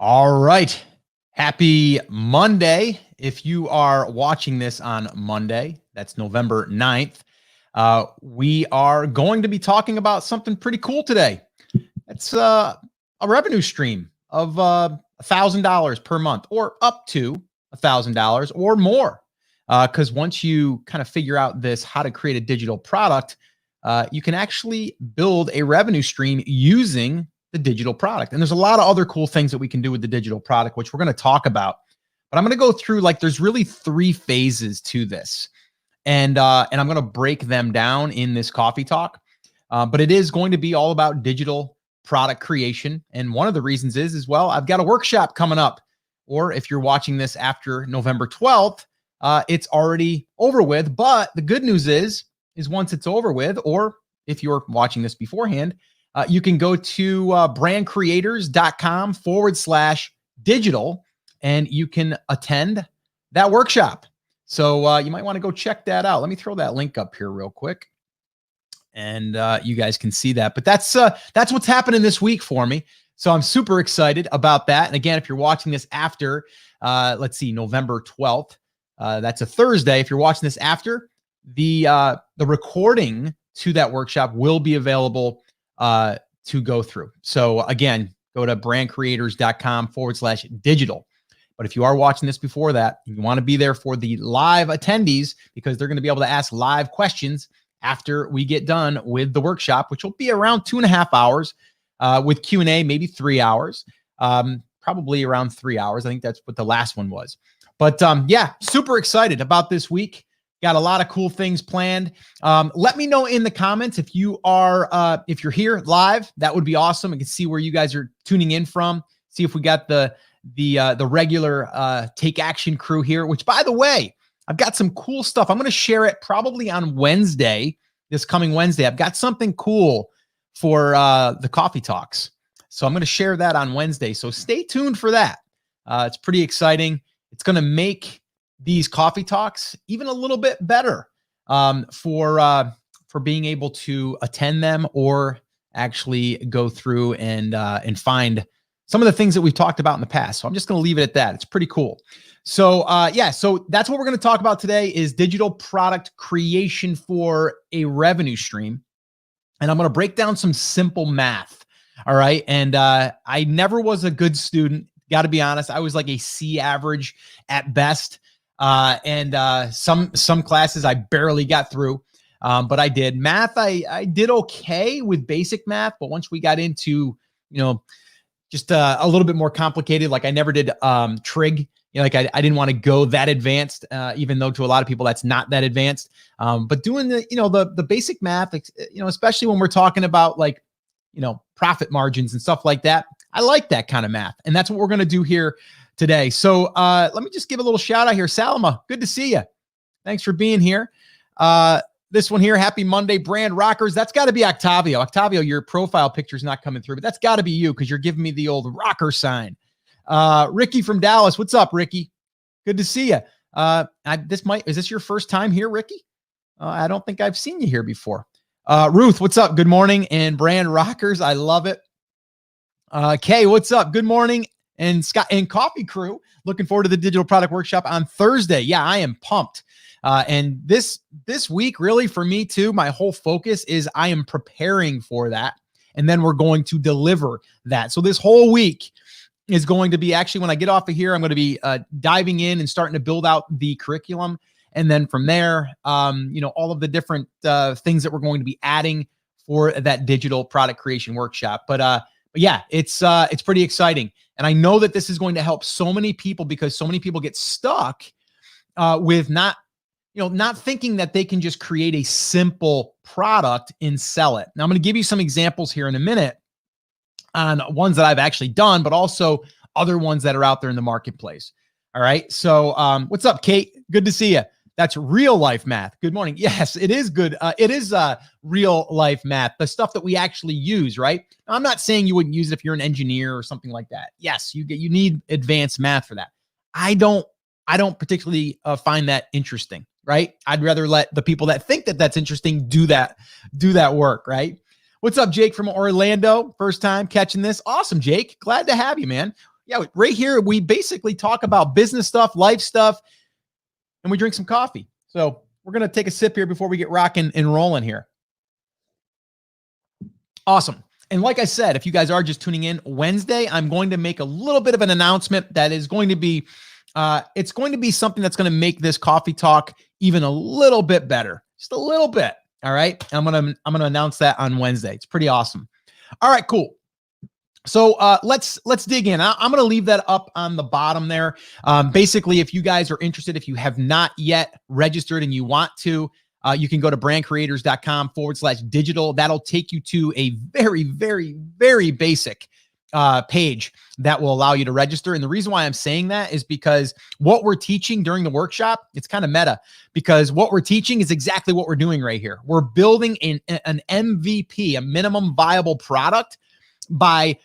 All right. Happy Monday. If you are watching this on Monday, that's November 9th, we are going to be talking about something pretty cool today. It's a revenue stream of $1,000 per month or up to $1,000 or more. Because once you kind of figure out this, how to create a digital product, you can actually build a revenue stream using the digital product. And there's a lot of other cool things that we can do with the digital product, which we're going to talk about. But I'm going to go through, like, there's really 3 phases to this. And I'm going to break them down in this coffee talk. But it is going to be all about digital product creation. And one of the reasons is, well, I've got a workshop coming up. Or if you're watching this after November 12th, it's already over with. But the good news is once it's over with, or if you're watching this beforehand, you can go to brandcreators.com/digital and you can attend that workshop. So you might want to go check that out. Let me throw that link up here real quick, and you guys can see that. But that's what's happening this week for me. So I'm super excited about that. And again, if you're watching this after, let's see, November 12th, that's a Thursday. If you're watching this after, the recording to that workshop will be available to go through. So again, go to brandcreators.com/digital. But if you are watching this before that, you want to be there for the live attendees, because they're going to be able to ask live questions after we get done with the workshop, which will be around 2.5 hours, with Q&A, maybe 3 hours, probably around 3 hours. I think that's what the last one was. But yeah, super excited about this week. Got a lot of cool things planned. Let me know in the comments if you are, if you're here live. That would be awesome. I can see where you guys are tuning in from. See if we got the regular Take Action crew here. Which, by the way, I've got some cool stuff. I'm going to share it probably on Wednesday, this coming Wednesday. I've got something cool for the coffee talks, so I'm going to share that on Wednesday. So stay tuned for that. It's pretty exciting. It's going to make these coffee talks even a little bit better for being able to attend them or actually go through and find some of the things that we've talked about in the past. So I'm just going to leave it at that. It's pretty cool. So yeah, so that's what we're going to talk about today, is digital product creation for a revenue stream. And I'm going to break down some simple math. All right. And I never was a good student. Got to be honest. I was like a C average at best. And some classes I barely got through, but I did. Math, I did okay with basic math, but once we got into, just a little bit more complicated, like I never did trig. Like I didn't want to go that advanced, even though to a lot of people that's not that advanced. But doing the basic math, especially when we're talking about like, profit margins and stuff like that, I like that kind of math, and that's what we're going to do here today. So let me just give a little shout out here. Salama, good to see you. Thanks for being here. This one here, happy Monday, Brand Rockers. That's got to be Octavio. Octavio, your profile picture is not coming through, but that's got to be you, because you're giving me the old rocker sign. Ricky from Dallas. What's up, Ricky? Good to see you. Is this your first time here, Ricky? I don't think I've seen you here before. Ruth, what's up? Good morning. And Brand Rockers, I love it. Kay, what's up? Good morning. And Scott and Coffee Crew, looking forward to the digital product workshop on Thursday. Yeah, I am pumped. And this week, really for me too, my whole focus is I am preparing for that. And then we're going to deliver that. So this whole week is going to be, actually, when I get off of here, I'm going to be diving in and starting to build out the curriculum. And then from there, all of the different things that we're going to be adding for that digital product creation workshop. But yeah, it's pretty exciting. And I know that this is going to help so many people, because so many people get stuck with not thinking that they can just create a simple product and sell it. Now, I'm going to give you some examples here in a minute on ones that I've actually done, but also other ones that are out there in the marketplace. All right. So what's up, Kate? Good to see you. That's real life math. Good morning. Yes, it is good. It is real life math, the stuff that we actually use, right? Now, I'm not saying you wouldn't use it if you're an engineer or something like that. Yes, you need advanced math for that. I don't particularly find that interesting, right? I'd rather let the people that think that that's interesting do that work, right? What's up, Jake from Orlando? First time catching this. Awesome, Jake. Glad to have you, man. Yeah, right here, we basically talk about business stuff, life stuff, and we drink some coffee. So we're going to take a sip here before we get rocking and rolling here. Awesome. And like I said, if you guys are just tuning in, Wednesday, I'm going to make a little bit of an announcement that is going to be, it's going to be something that's going to make this coffee talk even a little bit better, just a little bit. All right. I'm going to announce that on Wednesday. It's pretty awesome. All right, cool. So let's dig in. I'm going to leave that up on the bottom there. Basically, if you guys are interested, if you have not yet registered and you want to, you can go to brandcreators.com/digital. That'll take you to a very, very, very basic page that will allow you to register. And the reason why I'm saying that is because what we're teaching during the workshop, it's kind of meta, because what we're teaching is exactly what we're doing right here. We're building an MVP, a minimum viable product, by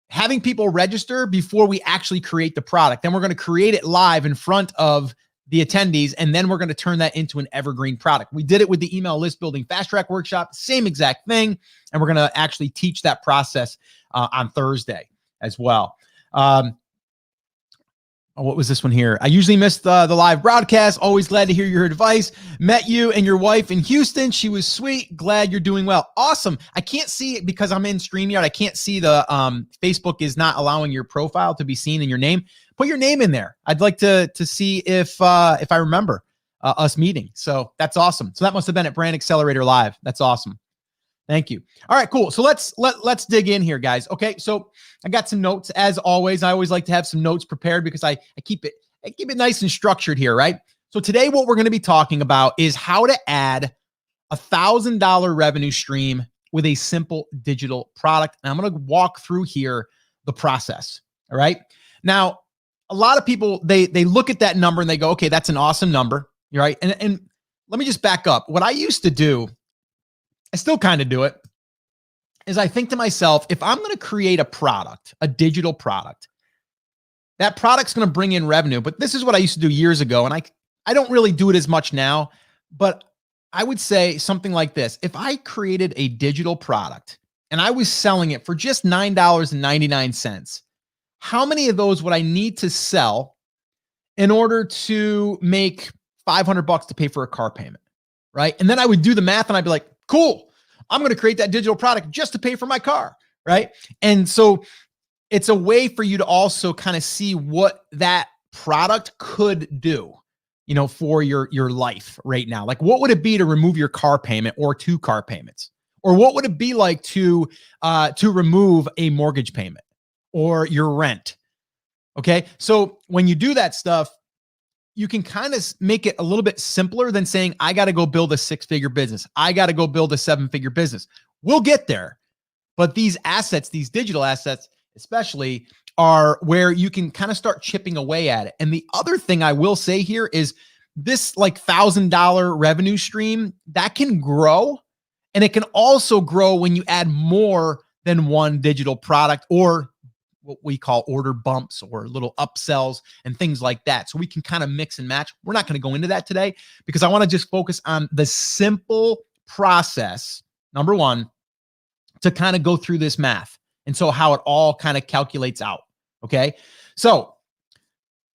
having people register before we actually create the product. Then we're going to create it live in front of the attendees, and then we're going to turn that into an evergreen product. We did it with the email list building fast track workshop, same exact thing. And we're going to actually teach that process on Thursday as well. What was this one here? I usually miss the live broadcast. Always glad to hear your advice. Met you and your wife in Houston. She was sweet. Glad you're doing well. Awesome. I can't see it because I'm in StreamYard. I can't see the Facebook is not allowing your profile to be seen in your name. Put your name in there. I'd like to see if I remember us meeting. So that's awesome. So that must have been at Brand Accelerator Live. That's awesome. Thank you. All right, cool. So let's dig in here, guys. Okay, so I got some notes as always. I always like to have some notes prepared because I keep it nice and structured here, right? So today, what we're going to be talking about is how to add $1,000 revenue stream with a simple digital product. And I'm going to walk through here the process. All right. Now, a lot of people they look at that number and they go, okay, that's an awesome number, right? And let me just back up. What I used to do, I still kind of do it, is I think to myself, if I'm going to create a product, a digital product, that product's going to bring in revenue. But this is what I used to do years ago. And I don't really do it as much now, but I would say something like this. If I created a digital product and I was selling it for just $9.99, how many of those would I need to sell in order to make $500 to pay for a car payment, right? And then I would do the math and I'd be like, cool, I'm going to create that digital product just to pay for my car, right? And so it's a way for you to also kind of see what that product could do, you know, for your life right now. Like, what would it be to remove your car payment or 2 car payments? Or what would it be like to remove a mortgage payment or your rent? Okay, so when you do that stuff, you can kind of make it a little bit simpler than saying, I got to go build a 6-figure business. I got to go build a 7-figure business. We'll get there. But these assets, these digital assets, especially, are where you can kind of start chipping away at it. And the other thing I will say here is this like $1,000 revenue stream that can grow. And it can also grow when you add more than one digital product, or what we call order bumps or little upsells and things like that. So we can kind of mix and match. We're not going to go into that today because I want to just focus on the simple process, number one, to kind of go through this math. And so how it all kind of calculates out. Okay. So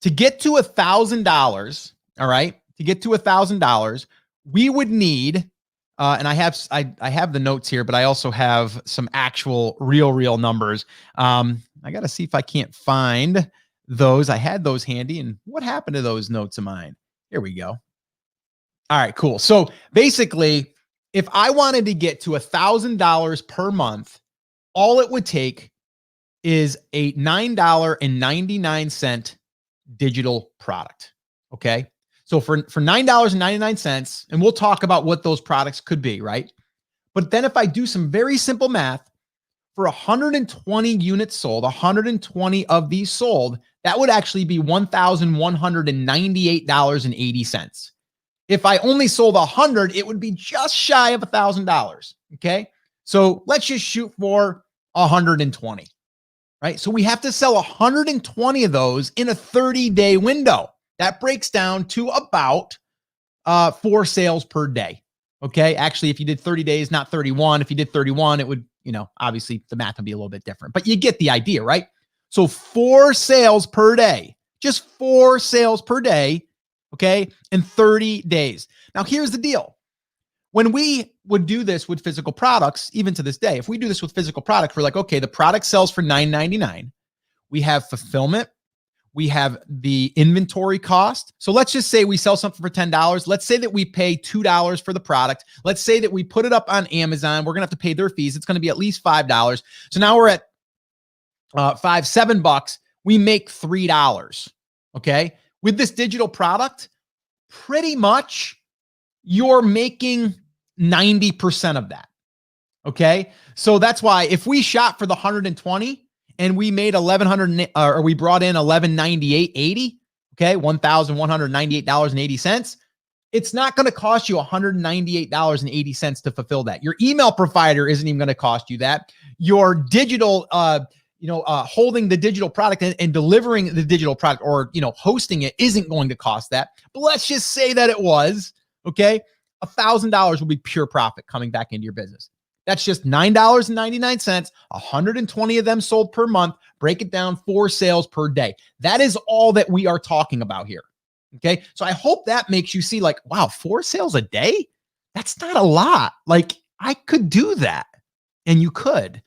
to get to $1,000, all right, to get to $1,000, we would need, and I have the notes here, but I also have some actual real numbers. I got to see if I can't find those. I had those handy, and what happened to those notes of mine? Here we go. All right, cool. So basically, if I wanted to get to $1,000 per month, all it would take is a $9.99 digital product. Okay. So for $9.99, and we'll talk about what those products could be, right? But then if I do some very simple math, for 120 units sold, 120 of these sold, that would actually be $1,198.80. If I only sold 100, it would be just shy of $1,000. Okay. So let's just shoot for 120, right? So we have to sell 120 of those in a 30-day window. That breaks down to about 4 sales per day. Okay. Actually, if you did 30 days, not 31. If you did 31, it would, you know, obviously the math would be a little bit different, but you get the idea, right? So 4 sales per day, just 4 sales per day, okay, in 30 days. Now, here's the deal. When we would do this with physical products, even to this day, if we do this with physical products, we're like, okay, the product sells for $9.99. We have fulfillment. We have the inventory cost. So let's just say we sell something for $10. Let's say that we pay $2 for the product. Let's say that we put it up on Amazon. We're going to have to pay their fees. It's going to be at least $5. So now we're at $7. We make $3. Okay. With this digital product, pretty much you're making 90% of that. Okay. So that's why if we shot for the 120 and we made 1,100 or we brought in 1,198.80, okay, $1,198.80, it's not going to cost you $198.80 to fulfill that. Your email provider isn't even going to cost you that. Your digital, holding the digital product and delivering the digital product or, hosting it isn't going to cost that. But let's just say that it was, okay, $1,000 will be pure profit coming back into your business. That's just $9.99, 120 of them sold per month. Break it down, 4 sales per day. That is all that we are talking about here. Okay. So I hope that makes you see like, wow, 4 sales a day? That's not a lot. Like I could do that and you could.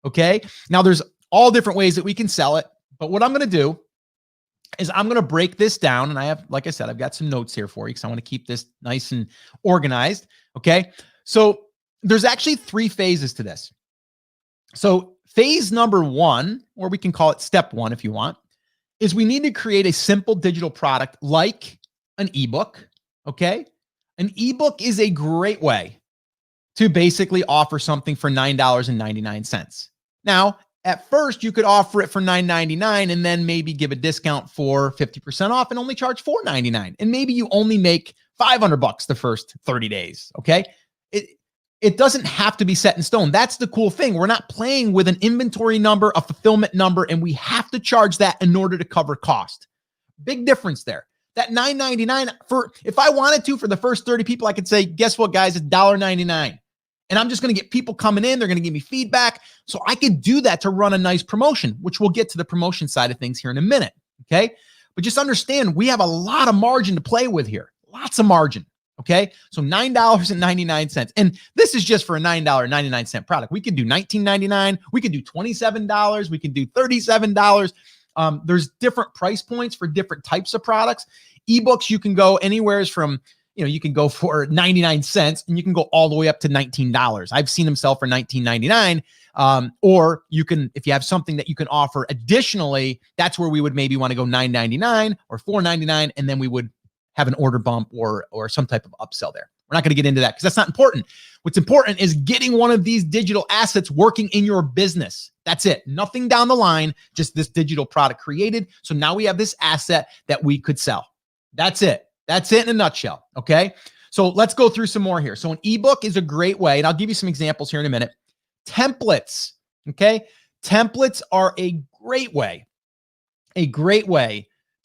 Okay. Now there's all different ways that we can sell it. But what I'm going to do is I'm going to break this down. And I have, like I said, I've got some notes here for you because I want to keep this nice and organized. Okay. So there's actually 3 phases to this. So phase number 1, or we can call it step 1 if you want, is we need to create a simple digital product like an ebook. Okay. An ebook is a great way to basically offer something for $9.99. Now, at first you could offer it for $9.99 and then maybe give a discount for 50% off and only charge $4.99. And maybe you only make $500 the first 30 days. Okay. It doesn't have to be set in stone. That's the cool thing. We're not playing with an inventory number, a fulfillment number, and we have to charge that in order to cover cost. Big difference there. That $9.99 for, if I wanted to, for the first 30 people, I could say, guess what, guys, it's $1.99. And I'm just going to get people coming in. They're going to give me feedback. So I could do that to run a nice promotion, which we'll get to the promotion side of things here in a minute. Okay. But just understand, we have a lot of margin to play with here. Lots of margin. Okay. So $9.99. And this is just for a $9.99 product. We could do $19.99. We could do $27. We can do $37. There's different price points for different types of products. Ebooks, you can go anywhere from, you can go for 99 cents and you can go all the way up to $19. I've seen them sell for $19.99. Or you can, if you have something that you can offer additionally, that's where we would maybe want to go $9.99 or $4.99. And then we would have an order bump or some type of upsell there. We're not going to get into that because that's not important. What's important is getting one of these digital assets working in your business. That's it. Nothing down the line, just this digital product created. So now we have this asset that we could sell. That's it. That's it in a nutshell. Okay. So let's go through some more here. So an ebook is a great way, and I'll give you some examples here in a minute. Templates. Okay. Templates are a great way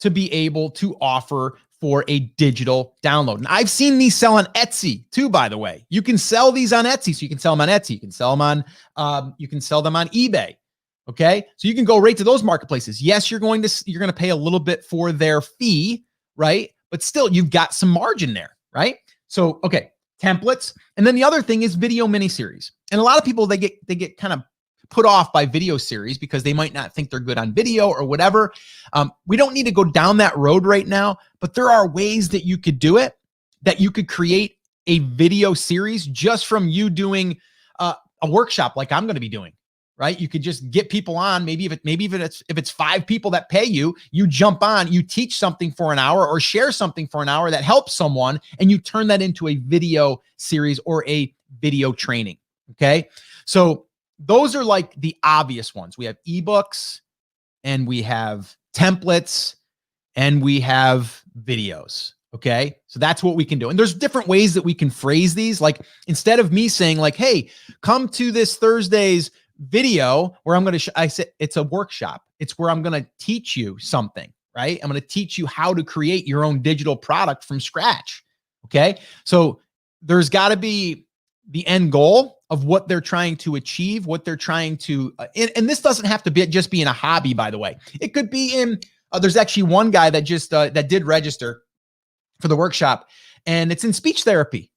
to be able to offer for a digital download. And I've seen these sell on Etsy too, by the way. You can sell these on Etsy. So you can sell them on Etsy. You can sell them on eBay. Okay. So you can go right to those marketplaces. Yes, you're going to pay a little bit for their fee, right? But still you've got some margin there, right? So, okay. Templates. And then the other thing is video miniseries. And a lot of people, they get kind of put off by video series because they might not think they're good on video or whatever. We don't need to go down that road right now, but there are ways that you could do it, that you could create a video series just from you doing a workshop like I'm going to be doing, right? You could just get people on, maybe if it's 5 people that pay you, you jump on, you teach something for an hour or share something for an hour that helps someone, and you turn that into a video series or a video training. Okay. So those are like the obvious ones. We have ebooks and we have templates and we have videos. Okay. So that's what we can do. And there's different ways that we can phrase these. Like instead of me saying like, hey, come to this Thursday's video where I'm going to, I said, it's a workshop. It's where I'm going to teach you something, right? I'm going to teach you how to create your own digital product from scratch. Okay. So there's got to be the end goal of what they're trying to achieve, what they're trying to, and this doesn't have to be just be in a hobby, by the way. It could be in, there's actually one guy that just, that did register for the workshop, and it's in speech therapy,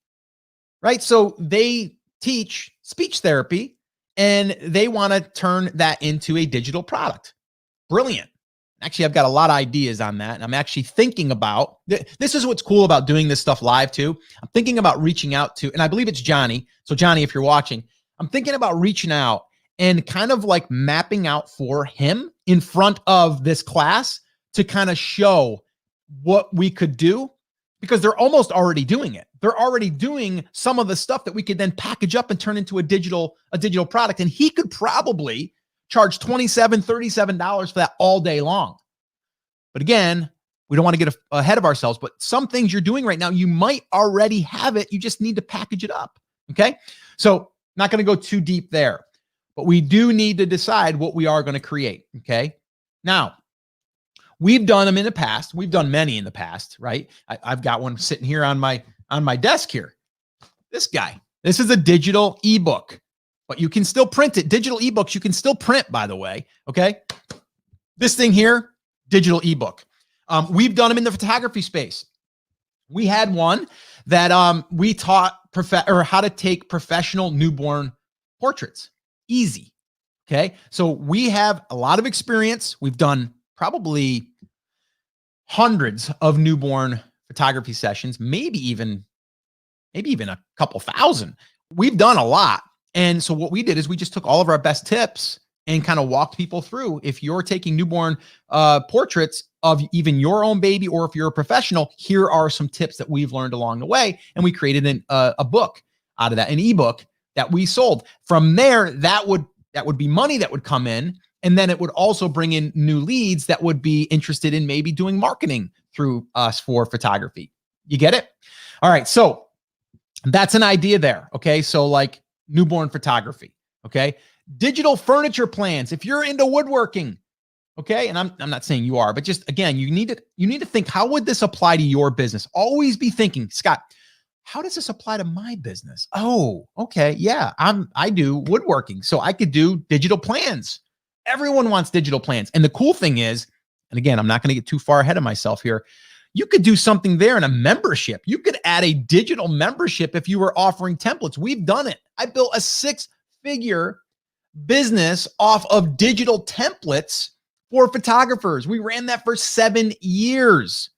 right? So they teach speech therapy and they want to turn that into a digital product. Brilliant. Actually, I've got a lot of ideas on that. And I'm actually thinking about, this is what's cool about doing this stuff live too. I'm thinking about reaching out to, and I believe it's Johnny. So Johnny, if you're watching, I'm thinking about reaching out and kind of like mapping out for him in front of this class to kind of show what we could do, because they're almost already doing it. They're already doing some of the stuff that we could then package up and turn into a digital product. And he could probably charge $27, $37 for that all day long. But again, we don't want to get ahead of ourselves, but some things you're doing right now, you might already have it. You just need to package it up. Okay. So not going to go too deep there, but we do need to decide what we are going to create. Okay. Now, we've done them in the past. We've done many in the past, right? I've got one sitting here on my desk here. This guy, this is a digital ebook, but you can still print it. Digital ebooks, you can still print, by the way. Okay. This thing here, digital ebook. We've done them in the photography space. We had one that we taught how to take professional newborn portraits. Easy. Okay. So we have a lot of experience. We've done probably hundreds of newborn photography sessions, maybe even a couple thousand. We've done a lot. And so what we did is we just took all of our best tips and kind of walked people through. If you're taking newborn portraits of even your own baby, or if you're a professional, here are some tips that we've learned along the way. And we created a book out of that, an ebook that we sold. From there, that would be money that would come in. And then it would also bring in new leads that would be interested in maybe doing marketing through us for photography. You get it? All right. So that's an idea there. Okay. So like newborn photography. Okay. Digital furniture plans. If you're into woodworking, okay. And I'm not saying you are, but just again, you need to think, how would this apply to your business? Always be thinking, Scott, how does this apply to my business? Oh, okay. Yeah. I do woodworking. So I could do digital plans. Everyone wants digital plans. And the cool thing is, and again, I'm not going to get too far ahead of myself here. You could do something there in a membership. You could add a digital membership if you were offering templates. We've done it. I built a 6-figure business off of digital templates for photographers. We ran that for 7 years.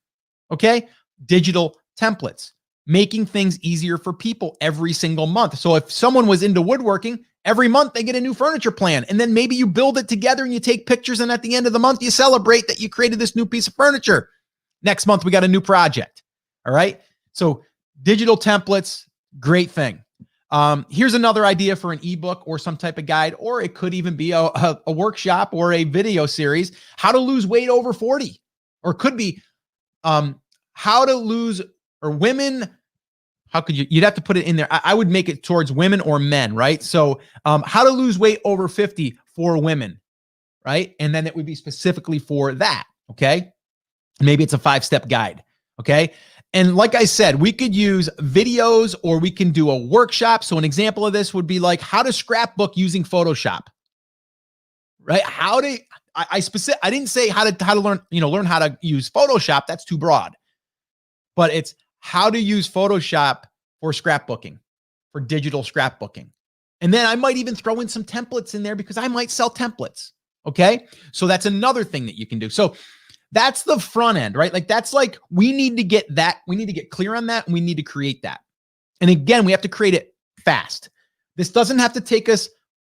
Okay. Digital templates, making things easier for people every single month. So if someone was into woodworking, every month they get a new furniture plan, and then maybe you build it together and you take pictures, and at the end of the month, you celebrate that you created this new piece of furniture. Next month, we got a new project. All right. So digital templates, great thing. Here's another idea for an ebook or some type of guide, or it could even be a workshop or a video series, how to lose weight over 40, or it could be how to lose, or women. How could you'd have to put it in there. I would make it towards women or men, right? So how to lose weight over 50 for women, right? And then it would be specifically for that, okay? Maybe it's a 5-step guide, okay? And like I said, we could use videos, or we can do a workshop. So an example of this would be like how to scrapbook using Photoshop, right? I didn't say how to learn how to use Photoshop. That's too broad. But it's how to use Photoshop for scrapbooking, for digital scrapbooking. And then I might even throw in some templates in there because I might sell templates. Okay. So that's another thing that you can do. So that's the front end, right? Like that's like, we need to get clear on that, and we need to create that. And again, we have to create it fast. This doesn't have to take us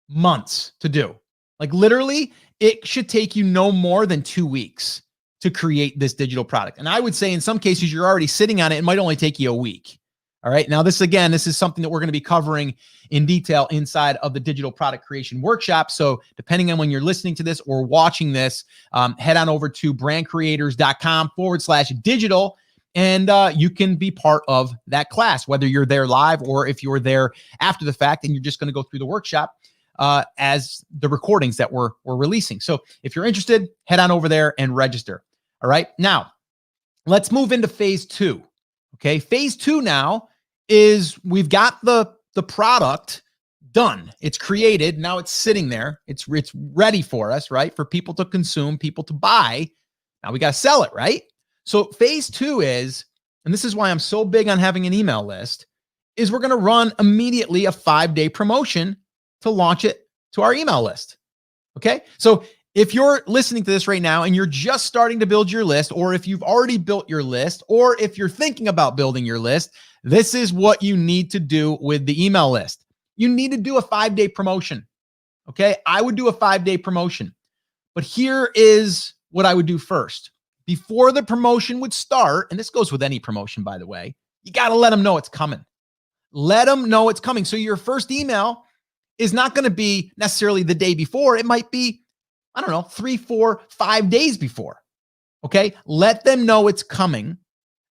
months to do. Like literally, it should take you no more than 2 weeks to create this digital product. And I would say in some cases, you're already sitting on it. It might only take you a week. All right. Now this is something that we're going to be covering in detail inside of the digital product creation workshop. So depending on when you're listening to this or watching this, head on over to brandcreators.com/digital. And you can be part of that class, whether you're there live or if you're there after the fact and you're just going to go through the workshop as the recordings that we're releasing. So if you're interested, head on over there and register. All right. Now let's move into phase 2. Okay. Phase 2 now is we've got the the product done. It's created. Now it's sitting there. It's ready for us, right? For people to consume, people to buy. Now we got to sell it, right? So phase 2 is, and this is why I'm so big on having an email list, is we're going to run immediately a 5-day promotion to launch it to our email list. Okay. So if you're listening to this right now and you're just starting to build your list, or if you've already built your list, or if you're thinking about building your list, this is what you need to do with the email list. You need to do a 5-day promotion. Okay. I would do a 5-day promotion, but here is what I would do first. Before the promotion would start, and this goes with any promotion, by the way, you got to let them know it's coming. Let them know it's coming. So your first email is not going to be necessarily the day before. It might be, I don't know, 3, 4, 5 days before. Okay. Let them know it's coming,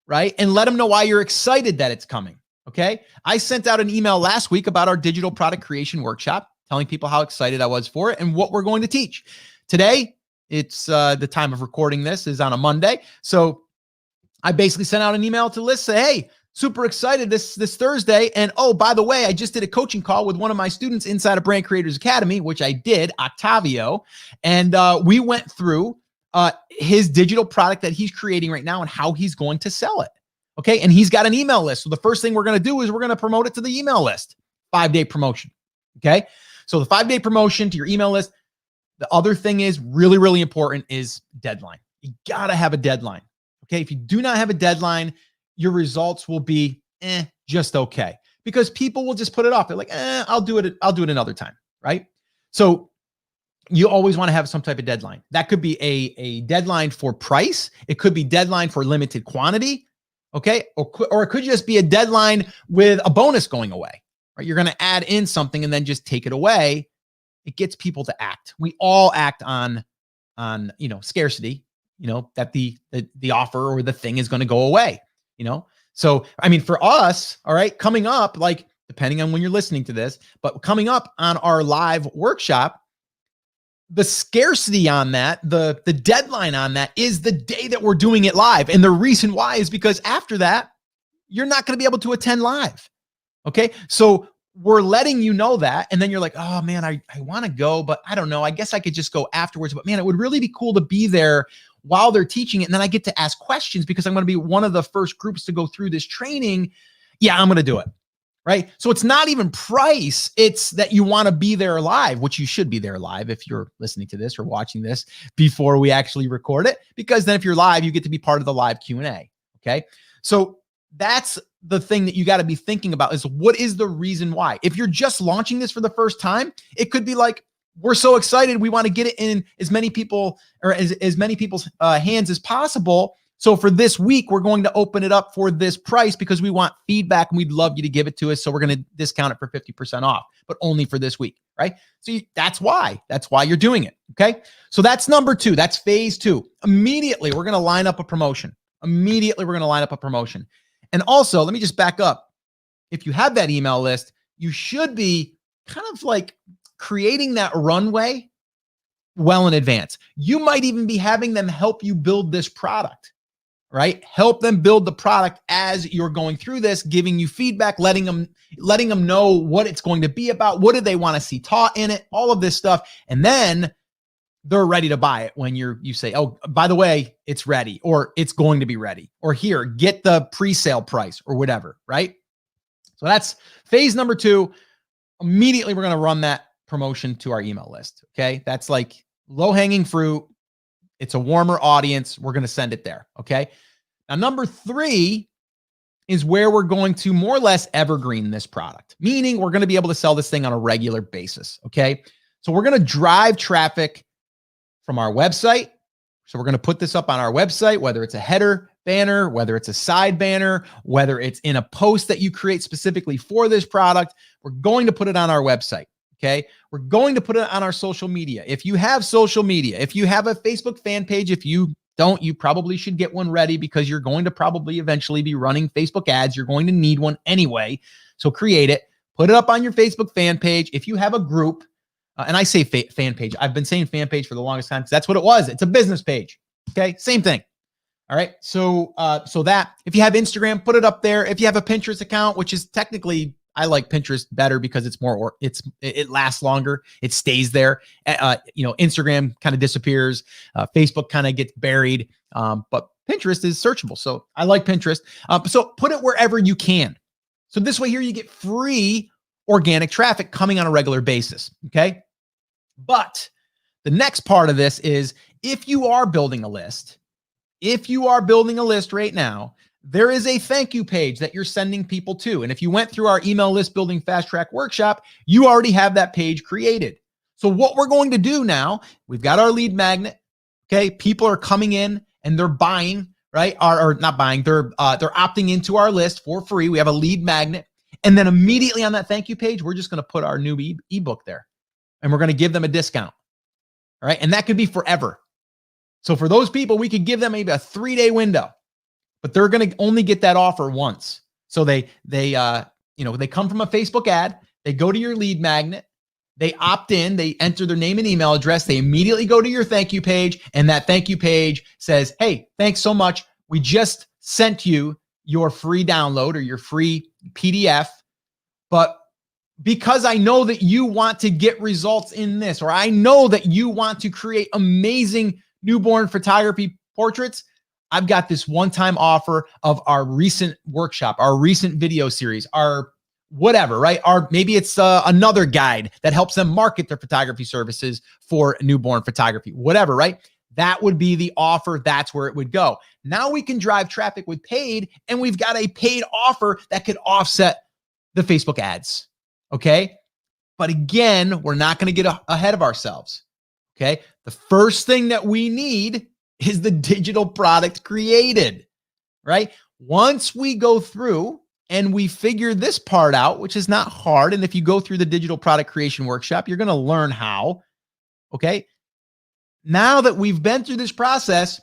right? And let them know why you're excited that it's coming. Okay. I sent out an email last week about our digital product creation workshop, telling people how excited I was for it and what we're going to teach. Today, it's the time of recording this is on a Monday. So I basically sent out an email to Liz, say, hey, super excited this Thursday. And oh, by the way, I just did a coaching call with one of my students inside of Brand Creators Academy, which I did, Octavio. And we went through his digital product that he's creating right now and how he's going to sell it. Okay. And he's got an email list. So the first thing we're going to do is we're going to promote it to the email list. 5-day promotion. Okay. So the 5-day promotion to your email list. The other thing is really, really important is deadline. You got to have a deadline. Okay. If you do not have a deadline, your results will be just okay, because people will just put it off. They're like, I'll do it another time. Right. So you always want to have some type of deadline. That could be a deadline for price. It could be deadline for limited quantity. Okay. Or it could just be a deadline with a bonus going away, right? You're going to add in something and then just take it away. It gets people to act. We all act on scarcity, that the offer or the thing is going to go away, So, I mean, for us, all right, coming up, like, depending on when you're listening to this, but coming up on our live workshop, the scarcity on that, the deadline on that is the day that we're doing it live. And the reason why is because after that, you're not going to be able to attend live. Okay. So we're letting you know that. And then you're like, oh man, I want to go, but I don't know. I guess I could just go afterwards, but man, it would really be cool to be there while they're teaching it. And then I get to ask questions because I'm going to be one of the first groups to go through this training. Yeah, I'm going to do it. Right. So it's not even price. It's that you want to be there live, which you should be there live if you're listening to this or watching this before we actually record it, because then if you're live, you get to be part of the live Q&A. Okay. So that's the thing that you got to be thinking about, is what is the reason why? If you're just launching this for the first time, it could be like, we're so excited. We want to get it in as many people or as many people's hands as possible. So for this week, we're going to open it up for this price because we want feedback and we'd love you to give it to us. So we're going to discount it for 50% off, but only for this week, right? So that's why you're doing it. Okay. So that's number 2. That's phase 2. Immediately, we're going to line up a promotion. And also, let me just back up. If you have that email list, you should be kind of like creating that runway well in advance. You might even be having them help you build this product, right? Help them build the product as you're going through this, giving you feedback, letting them know what it's going to be about. What do they want to see taught in it? All of this stuff. And then they're ready to buy it when you say, oh, by the way, it's ready, or it's going to be ready, or here, get the pre-sale price or whatever, right? So that's phase number 2. Immediately, we're going to run that promotion to our email list. Okay. That's like low-hanging fruit. It's a warmer audience. We're going to send it there. Okay. Now, number 3 is where we're going to more or less evergreen this product, meaning we're going to be able to sell this thing on a regular basis. Okay. So we're going to drive traffic from our website. So we're going to put this up on our website, whether it's a header banner, whether it's a side banner, whether it's in a post that you create specifically for this product. We're going to put it on our website. Okay. We're going to put it on our social media. If you have social media, if you have a Facebook fan page, if you don't, you probably should get one ready, because you're going to probably eventually be running Facebook ads. You're going to need one anyway. So create it, put it up on your Facebook fan page. If you have a group, and I say fan page, I've been saying fan page for the longest time because that's what it was. It's a business page. Okay. Same thing. All right. So that if you have Instagram, put it up there. If you have a Pinterest account, which is technically I like Pinterest better because it's more, it lasts longer. It stays there. Instagram kind of disappears. Facebook kind of gets buried. But Pinterest is searchable. So I like Pinterest. So put it wherever you can. So this way here, you get free organic traffic coming on a regular basis. Okay. But the next part of this is if you are building a list, right now, there is a thank you page that you're sending people to. And if you went through our email list building fast track workshop, you already have that page created. So what we're going to do now, we've got our lead magnet. Okay. People are coming in and they're buying, right? Or not buying, they're opting into our list for free. We have a lead magnet. And then immediately on that thank you page, we're just going to put our new ebook there and we're going to give them a discount. All right. And that could be forever. So for those people, we could give them maybe a 3-day window, but they're going to only get that offer once. So they come from a Facebook ad, they go to your lead magnet, they opt in, they enter their name and email address, they immediately go to your thank you page, and that thank you page says, hey, thanks so much. We just sent you your free download or your free PDF, but because I know that you want to get results in this, or I know that you want to create amazing newborn photography portraits, I've got this one-time offer of our recent workshop, our recent video series, our whatever, right? Or maybe it's another guide that helps them market their photography services for newborn photography, whatever, right? That would be the offer. That's where it would go. Now we can drive traffic with paid, and we've got a paid offer that could offset the Facebook ads. Okay. But again, we're not going to get ahead of ourselves. Okay. The first thing that we need is the digital product created, right? Once we go through and we figure this part out, which is not hard. And if you go through the digital product creation workshop, you're going to learn how. Okay. Now that we've been through this process,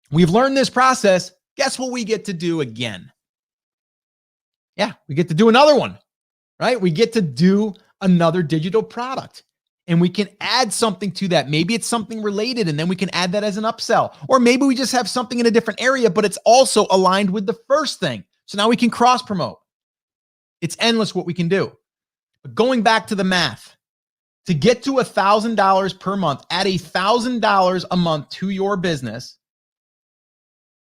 we've learned this process, guess what we get to do again? Yeah, we get to do another one. Right? We get to do another digital product and we can add something to that. Maybe it's something related and then we can add that as an upsell, or maybe we just have something in a different area, but it's also aligned with the first thing. So now we can cross promote. It's endless what we can do. But going back to the math, to get to $1,000 per month, add $1,000 a month to your business,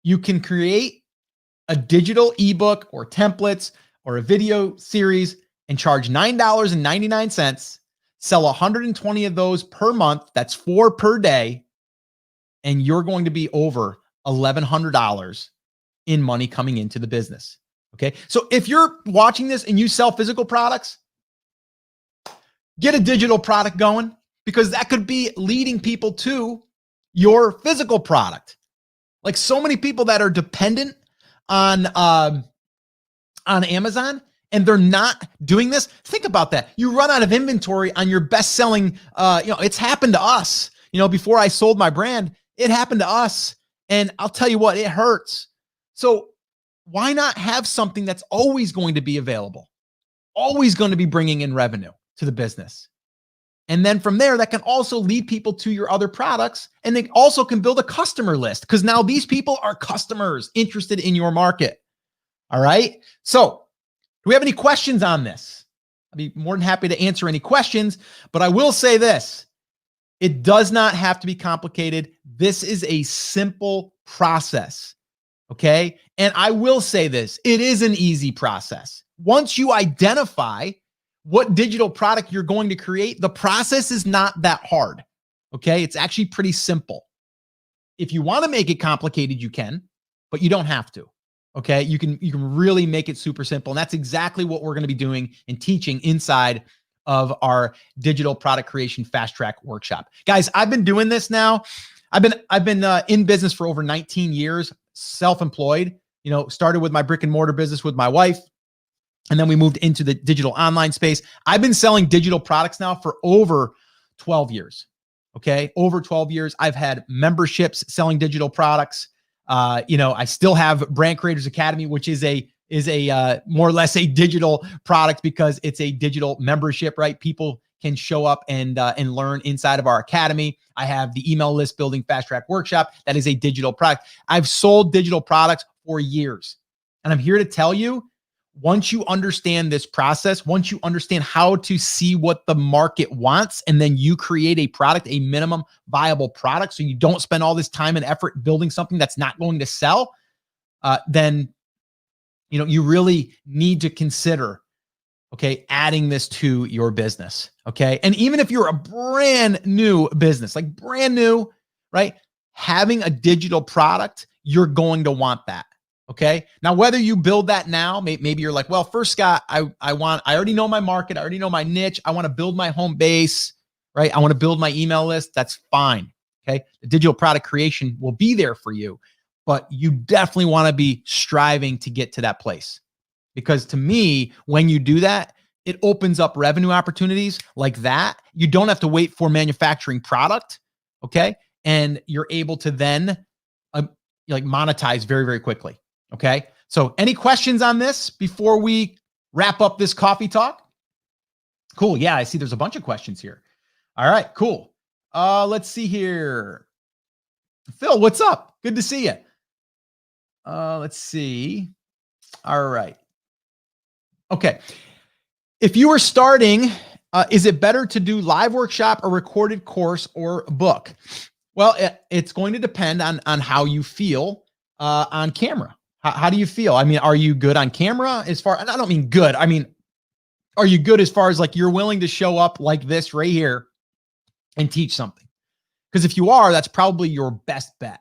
you can create a digital ebook or templates or a video series and charge $9.99, sell 120 of those per month. That's 4 per day. And you're going to be over $1,100 in money coming into the business. Okay. So if you're watching this and you sell physical products, get a digital product going, because that could be leading people to your physical product. Like so many people that are dependent on Amazon, and they're not doing this. Think about that. You run out of inventory on your best-selling, it's happened to us. Before I sold my brand, it happened to us. And I'll tell you what, it hurts. So why not have something that's always going to be available, always going to be bringing in revenue to the business? And then from there, that can also lead people to your other products. And they also can build a customer list, because now these people are customers interested in your market. All right. So do we have any questions on this? I'd be more than happy to answer any questions, but I will say this. It does not have to be complicated. This is a simple process. Okay. And I will say this, it is an easy process. Once you identify what digital product you're going to create, the process is not that hard. Okay. It's actually pretty simple. If you want to make it complicated, you can, but you don't have to. Okay. You can really make it super simple. And that's exactly what we're going to be doing and teaching inside of our digital product creation fast track workshop. Guys, I've been doing this now. I've been in business for over 19 years, self-employed, started with my brick and mortar business with my wife. And then we moved into the digital online space. I've been selling digital products now for over 12 years. Okay. Over 12 years. I've had memberships selling digital products. I still have Brand Creators Academy, which is a more or less a digital product, because it's a digital membership, right? People can show up and learn inside of our academy. I have the email list building fast track workshop. That is a digital product. I've sold digital products for years. And I'm here to tell you, once you understand this process, once you understand how to see what the market wants, and then you create a product, a minimum viable product, so you don't spend all this time and effort building something that's not going to sell, then you really need to consider, okay, adding this to your business. Okay. And even if you're a brand new business, like brand new, right? Having a digital product, you're going to want that. Okay. Now, whether you build that now, maybe you're like, well, first, Scott, I already know my market. I already know my niche. I want to build my home base, right? I want to build my email list. That's fine. Okay. The digital product creation will be there for you, but you definitely want to be striving to get to that place. Because to me, when you do that, it opens up revenue opportunities like that. You don't have to wait for manufacturing product. Okay. And you're able to then monetize very, very quickly. Okay. So any questions on this before we wrap up this coffee talk? Cool. Yeah. I see there's a bunch of questions here. All right, cool. Let's see here. Phil, what's up? Good to see you. Let's see. All right. Okay. If you are starting, is it better to do live workshop, a recorded course, or book? Well, it's going to depend on how you feel on camera. How do you feel? I mean, are you good on camera as far, and I don't mean good. I mean, are you good as far as like you're willing to show up like this right here and teach something? Because if you are, that's probably your best bet.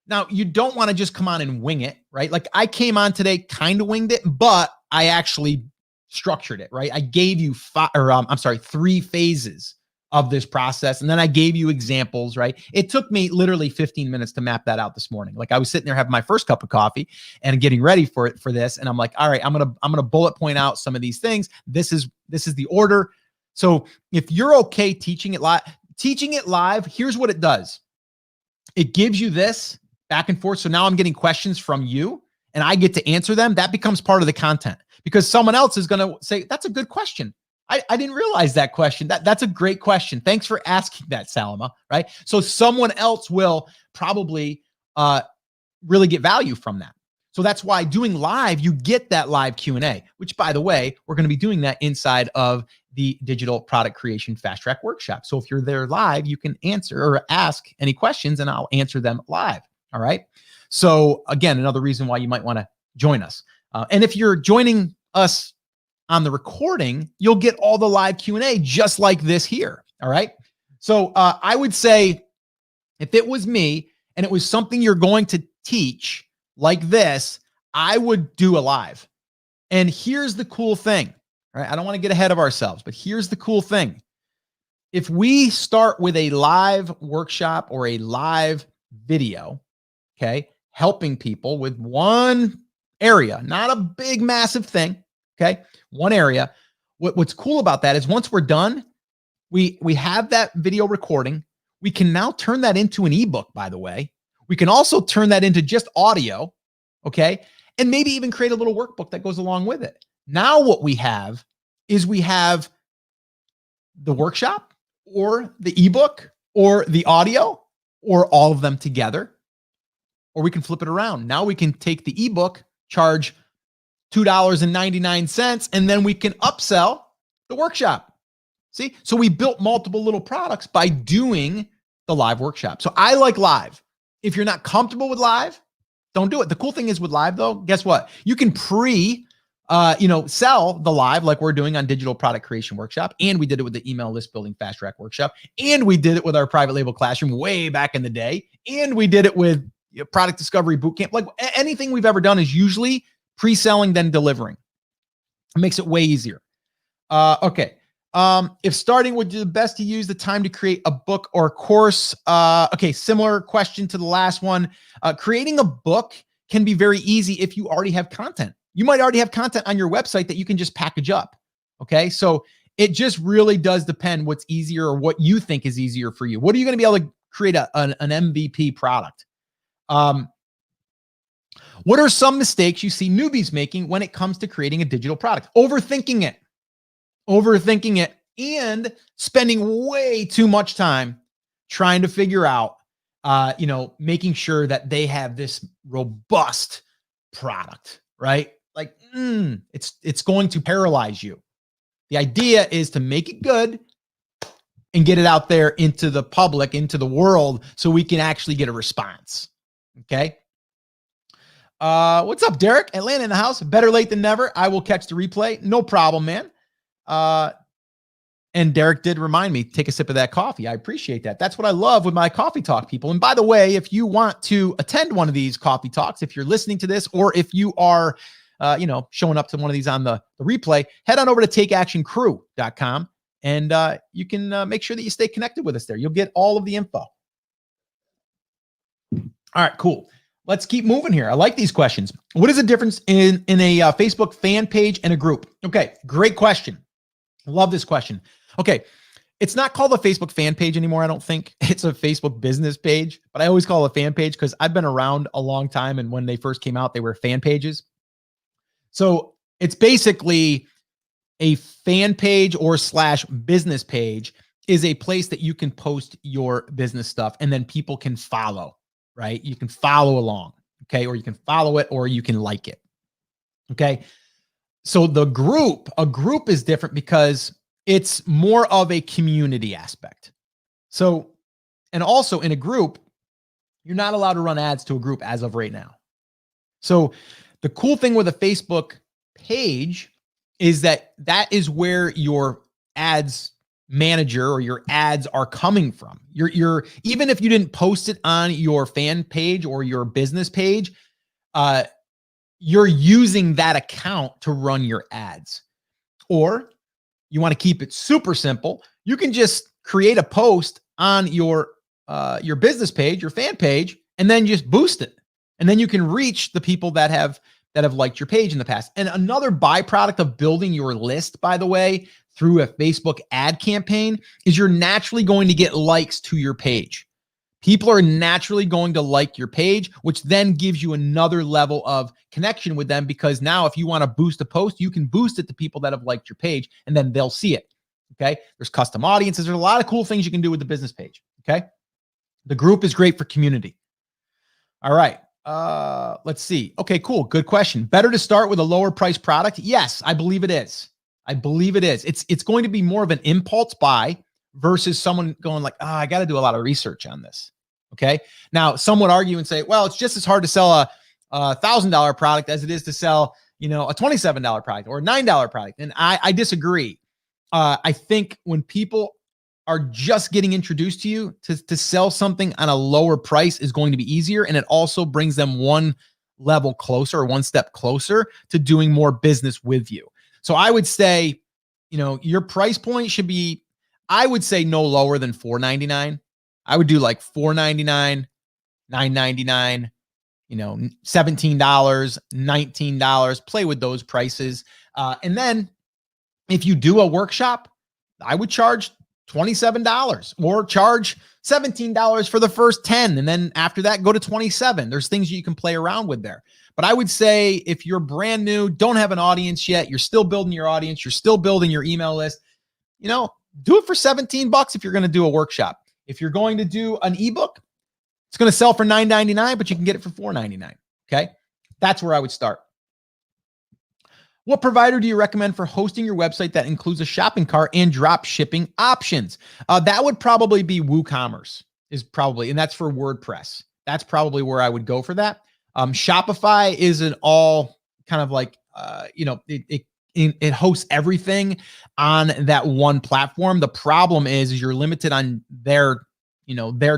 Now, you don't want to just come on and wing it, right? Like I came on today, kind of winged it, but I actually structured it, right? I gave you 3 phases of this process. And then I gave you examples, right? It took me literally 15 minutes to map that out this morning. Like I was sitting there having my first cup of coffee and getting ready for this. And I'm like, all right, I'm going to bullet point out some of these things. This is the order. So if you're okay teaching it live, here's what it does. It gives you this back and forth. So now I'm getting questions from you and I get to answer them. That becomes part of the content because someone else is going to say, that's a good question. I didn't realize that question. That's a great question. Thanks for asking that, Salama, right? So someone else will probably really get value from that. So that's why doing live, you get that live Q&A, which by the way, we're going to be doing that inside of the Digital Product Creation Fast Track Workshop. So if you're there live, you can answer or ask any questions and I'll answer them live. All right. So again, another reason why you might want to join us. And if you're joining us on the recording, you'll get all the live Q&A just like this here. All right. So I would say if it was me and it was something you're going to teach like this, I would do a live. And here's the cool thing. All right. I don't want to get ahead of ourselves, but here's the cool thing. If we start with a live workshop or a live video, okay, helping people with one area, not a big, massive thing. Okay. One area. What's cool about that is once we're done, we have that video recording. We can now turn that into an ebook, by the way. We can also turn that into just audio. Okay. And maybe even create a little workbook that goes along with it. Now what we have is we have the workshop or the ebook or the audio or all of them together. Or we can flip it around. Now we can take the ebook, charge $2.99, and then we can upsell the workshop. See? So we built multiple little products by doing the live workshop. So I like live. If you're not comfortable with live, don't do it. The cool thing is with live though, guess what? You can sell the live like we're doing on Digital Product Creation Workshop. And we did it with the Email List Building Fast Track Workshop. And we did it with our Private Label Classroom way back in the day. And we did it with Product Discovery Bootcamp. Like anything we've ever done is usually pre-selling, then delivering. It makes it way easier. Okay. If starting would do the best to use the time to create a book or a course. Okay. Similar question to the last one. Creating a book can be very easy if you already have content. You might already have content on your website that you can just package up. Okay. So it just really does depend what's easier or what you think is easier for you. What are you going to be able to create an MVP product? What are some mistakes you see newbies making when it comes to creating a digital product? Overthinking it, and spending way too much time trying to figure out, making sure that they have this robust product, right? like, it's going to paralyze you. The idea is to make it good and get it out there into the public, into the world, so we can actually get a response. Okay. What's up, Derek? Atlanta in the house. Better late than never. I will catch the replay. No problem, man. And Derek did remind me, take a sip of that coffee. I appreciate that. That's what I love with my coffee talk, people. And by the way, if you want to attend one of these coffee talks, if you're listening to this, or if you are, showing up to one of these on the replay, head on over to takeactioncrew.com and you can make sure that you stay connected with us there. You'll get all of the info. All right, cool. Let's keep moving here. I like these questions. What is the difference in a Facebook fan page and a group? Okay, great question. Love this question. Okay, it's not called a Facebook fan page anymore, I don't think. It's a Facebook business page, but I always call it a fan page because I've been around a long time, and when they first came out, they were fan pages. So it's basically a fan page or / business page is a place that you can post your business stuff and then people can follow, right? You can follow along, okay? Or you can follow it or you can like it, okay? So a group is different because it's more of a community aspect. So, and also in a group, you're not allowed to run ads to a group as of right now. So the cool thing with a Facebook page is that is where your ads manager or your ads are coming from. You're even if you didn't post it on your fan page or your business page, you're using that account to run your ads. Or you want to keep it super simple, you can just create a post on your business page, your fan page, and then just boost it. And then you can reach the people that have liked your page in the past. And another byproduct of building your list, by the way, through a Facebook ad campaign is you're naturally going to get likes to your page. People are naturally going to like your page, which then gives you another level of connection with them, because now if you want to boost a post, you can boost it to people that have liked your page and then they'll see it. Okay. There's custom audiences. There's a lot of cool things you can do with the business page. Okay. The group is great for community. All right. Let's see. Okay, cool. Good question. Better to start with a lower price product? Yes, I believe it is. I believe it is. It's going to be more of an impulse buy versus someone going like, I got to do a lot of research on this. Okay. Now, some would argue and say, well, it's just as hard to sell a $1,000 product as it is to sell, a $27 product or a $9 product. And I disagree. I think when people are just getting introduced to you, to sell something on a lower price is going to be easier. And it also brings them one level closer or one step closer to doing more business with you. So I would say, your price point should be, I would say no lower than $4.99. I would do like $4.99, $9.99, $17, $19, play with those prices. And then if you do a workshop, I would charge $27 or charge $17 for the first 10. And then after that, go to 27. There's things you can play around with there. But I would say if you're brand new, don't have an audience yet, you're still building your audience, you're still building your email list, do it for $17 if you're going to do a workshop. If you're going to do an ebook, it's going to sell for $9.99, but you can get it for $4.99. Okay. That's where I would start. What provider do you recommend for hosting your website that includes a shopping cart and drop shipping options? That would probably be WooCommerce and that's for WordPress. That's probably where I would go for that. Shopify is an all kind of like, it hosts everything on that one platform. The problem is you're limited on their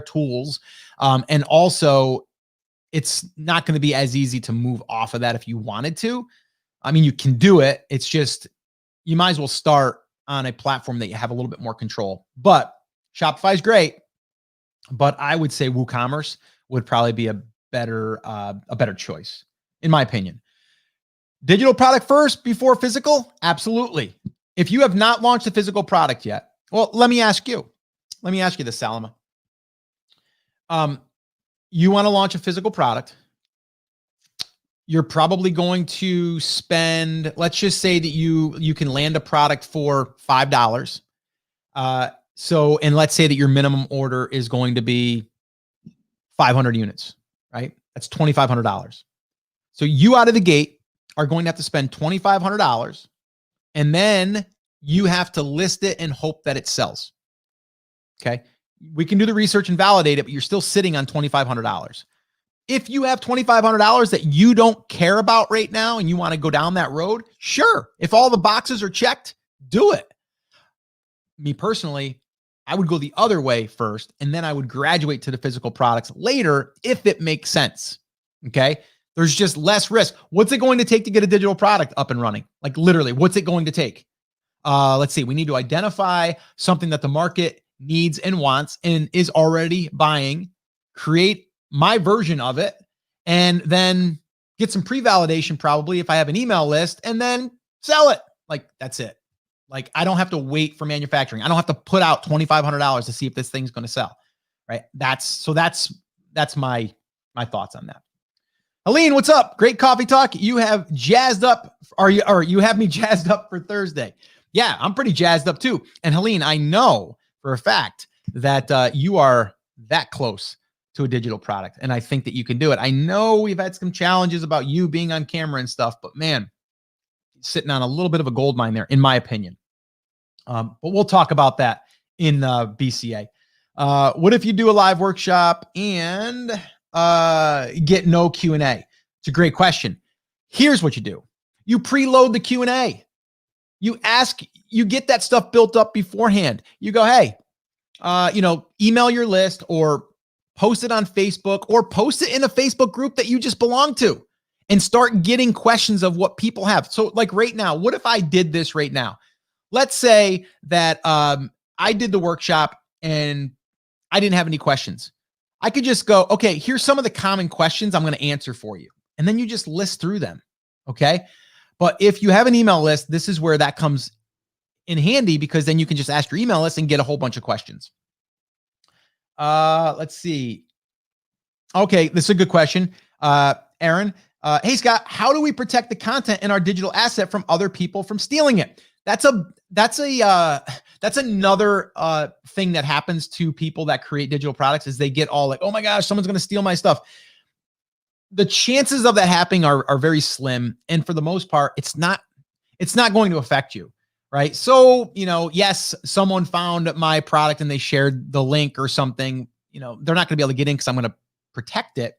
tools. And also it's not going to be as easy to move off of that if you wanted to. I mean, you can do it. It's just, you might as well start on a platform that you have a little bit more control. But Shopify is great, but I would say WooCommerce would probably be a better choice, in my opinion. Digital product first before physical? Absolutely. If you have not launched a physical product yet, well, let me ask you this, Salama. You want to launch a physical product. You're probably going to spend, let's just say that you can land a product for $5. And let's say that your minimum order is going to be 500 units, right? That's $2,500. So you out of the gate are going to have to spend $2,500, and then you have to list it and hope that it sells. Okay. We can do the research and validate it, but you're still sitting on $2,500. If you have $2,500 that you don't care about right now and you want to go down that road, sure. If all the boxes are checked, do it. Me personally, I would go the other way first, and then I would graduate to the physical products later if it makes sense. Okay. There's just less risk. What's it going to take to get a digital product up and running? Like literally, what's it going to take? Let's see. We need to identify something that the market needs and wants and is already buying, create my version of it, and then get some pre-validation probably if I have an email list, and then sell it. Like that's it. Like I don't have to wait for manufacturing. I don't have to put out $2,500 to see if this thing's going to sell. Right. That's my thoughts on that. Helene, what's up? Great coffee talk. You have jazzed up, or you have me jazzed up for Thursday. Yeah, I'm pretty jazzed up too. And Helene, I know for a fact that you are that close to a digital product. And I think that you can do it. I know we've had some challenges about you being on camera and stuff, but man, sitting on a little bit of a gold mine there, in my opinion. But we'll talk about that in BCA. What if you do a live workshop and get no Q&A? It's a great question. Here's what you do. You preload the Q&A. You get that stuff built up beforehand. You go, hey, email your list or post it on Facebook or post it in a Facebook group that you just belong to and start getting questions of what people have. So like right now, what if I did this right now? Let's say that I did the workshop and I didn't have any questions. I could just go, okay, here's some of the common questions I'm going to answer for you. And then you just list through them. Okay. But if you have an email list, this is where that comes in handy, because then you can just ask your email list and get a whole bunch of questions. Let's see. Okay. This is a good question. Aaron, hey Scott, how do we protect the content in our digital asset from other people from stealing it? That's another thing that happens to people that create digital products, is they get all like, oh my gosh, someone's going to steal my stuff. The chances of that happening are very slim. And for the most part, it's not going to affect you. Right. So, yes, someone found my product and they shared the link or something, they're not going to be able to get in because I'm going to protect it.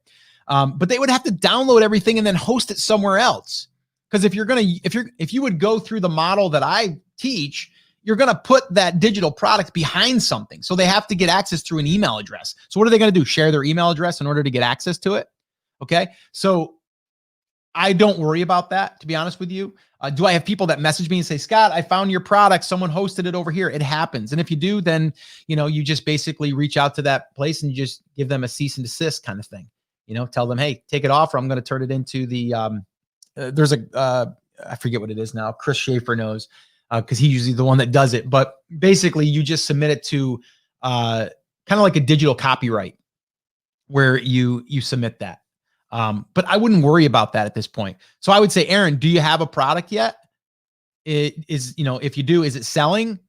But they would have to download everything and then host it somewhere else. Because if you would go through the model that I teach, you're going to put that digital product behind something. So they have to get access through an email address. So what are they going to do? Share their email address in order to get access to it? Okay. So I don't worry about that, to be honest with you. Do I have people that message me and say, Scott, I found your product, someone hosted it over here? It happens. And if you do, then, you just basically reach out to that place and you just give them a cease and desist kind of thing. Tell them, hey, take it off, or I'm going to turn it into the, there's I forget what it is now. Chris Schaefer knows, because he's usually the one that does it. But basically you just submit it to kind of like a digital copyright where you submit that. But I wouldn't worry about that at this point. So I would say, Aaron, do you have a product yet? It is, if you do, is it selling?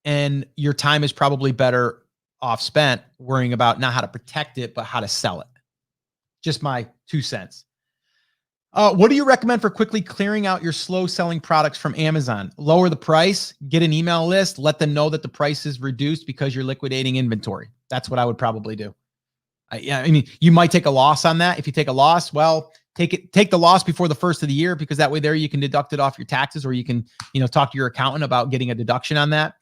And your time is probably better off spent worrying about not how to protect it, but how to sell it. Just my 2 cents. What do you recommend for quickly clearing out your slow selling products from Amazon? Lower the price, get an email list, let them know that the price is reduced because you're liquidating inventory. That's what I would probably do. You might take a loss on that. If you take a loss, well, take the loss before the first of the year, because that way there you can deduct it off your taxes, or you can, talk to your accountant about getting a deduction on that.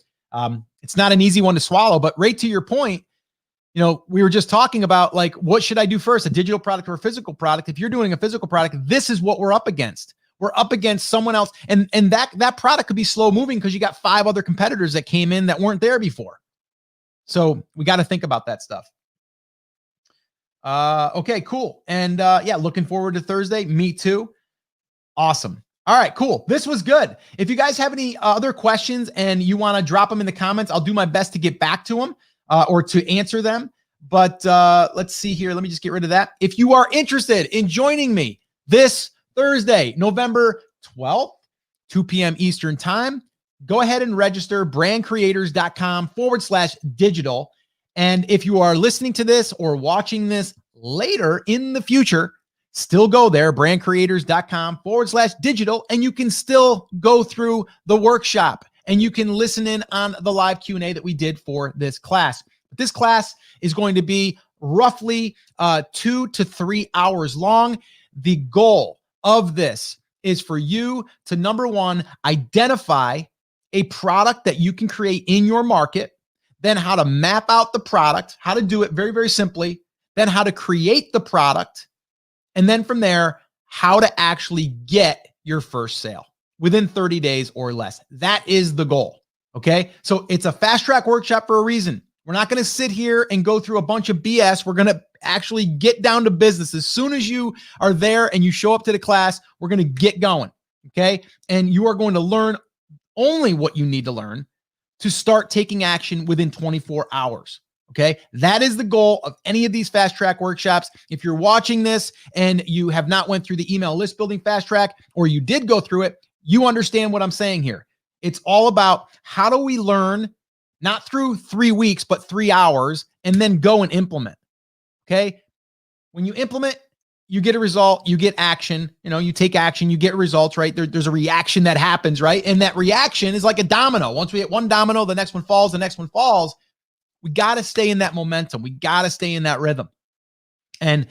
It's not an easy one to swallow, but right to your point, we were just talking about like, what should I do first, a digital product or a physical product? If you're doing a physical product, this is what we're up against. We're up against someone else. And that product could be slow moving because you got 5 other competitors that came in that weren't there before. So we got to think about that stuff. Okay, cool. And yeah, looking forward to Thursday. Me too. Awesome. All right, cool. This was good. If you guys have any other questions and you want to drop them in the comments, I'll do my best to get back to them or to answer them. But let's see here. Let me just get rid of that. If you are interested in joining me this Thursday, November 12th, 2 p.m. Eastern time, go ahead and register brandcreators.com/digital. And if you are listening to this or watching this later in the future, still go there, brandcreators.com/digital, and you can still go through the workshop and you can listen in on the live Q&A that we did for this class. This class is going to be roughly 2 to 3 hours long. The goal of this is for you to, number one, identify a product that you can create in your market, then how to map out the product, how to do it very, very simply, then how to create the product, and then from there, how to actually get your first sale within 30 days or less. That is the goal, okay? So it's a fast track workshop for a reason. We're not going to sit here and go through a bunch of BS. We're going to actually get down to business. As soon as you are there and you show up to the class, we're going to get going, okay? And you are going to learn only what you need to learn to start taking action within 24 hours. Okay. That is the goal of any of these fast track workshops. If you're watching this and you have not went through the email list building fast track, or you did go through it, you understand what I'm saying here. It's all about how do we learn, not through 3 weeks, but 3 hours, and then go and implement. Okay. When you implement, you get a result, you get action, you take action, you get results, right? There's a reaction that happens, right? And that reaction is like a domino. Once we hit one domino, the next one falls, the next one falls. We got to stay in that momentum. We got to stay in that rhythm. And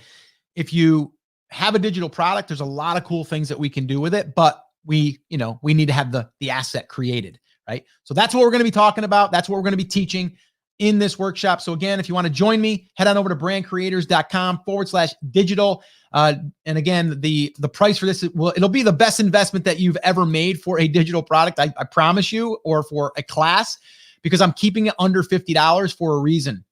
if you have a digital product, there's a lot of cool things that we can do with it, but we need to have the asset created, right? So that's what we're going to be talking about. That's what we're going to be teaching in this workshop. So again, if you want to join me, head on over to brandcreators.com/digital. And again, the price for this, it'll be the best investment that you've ever made for a digital product. I promise you, or for a class, because I'm keeping it under $50 for a reason.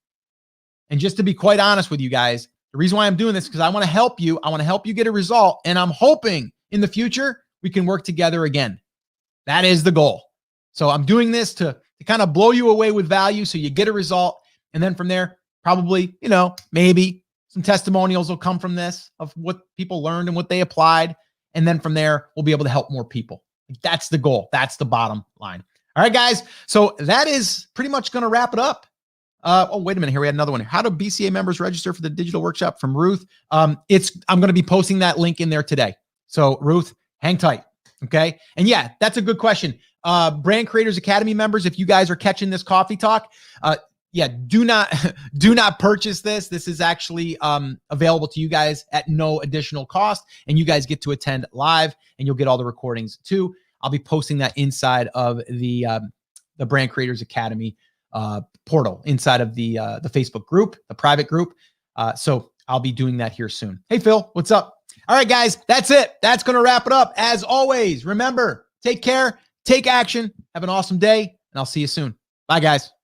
And just to be quite honest with you guys, the reason why I'm doing this is because I want to help you. I want to help you get a result. And I'm hoping in the future, we can work together again. That is the goal. So I'm doing this to kind of blow you away with value so you get a result. And then from there, probably, maybe some testimonials will come from this of what people learned and what they applied. And then from there, we'll be able to help more people. That's the goal. That's the bottom line. All right, guys. So that is pretty much going to wrap it up. Oh, wait a minute. Here we had another one. How do BCA members register for the digital workshop from Ruth? I'm going to be posting that link in there today. So Ruth, hang tight. Okay. And yeah, that's a good question. Brand Creators Academy members, if you guys are catching this coffee talk, do not purchase this. This is actually available to you guys at no additional cost, and you guys get to attend live, and you'll get all the recordings too. I'll be posting that inside of the Brand Creators Academy portal, inside of the Facebook group, the private group. So I'll be doing that here soon. Hey, Phil, what's up? All right, guys, that's it. That's going to wrap it up. As always, remember, take care, take action, have an awesome day, and I'll see you soon. Bye, guys.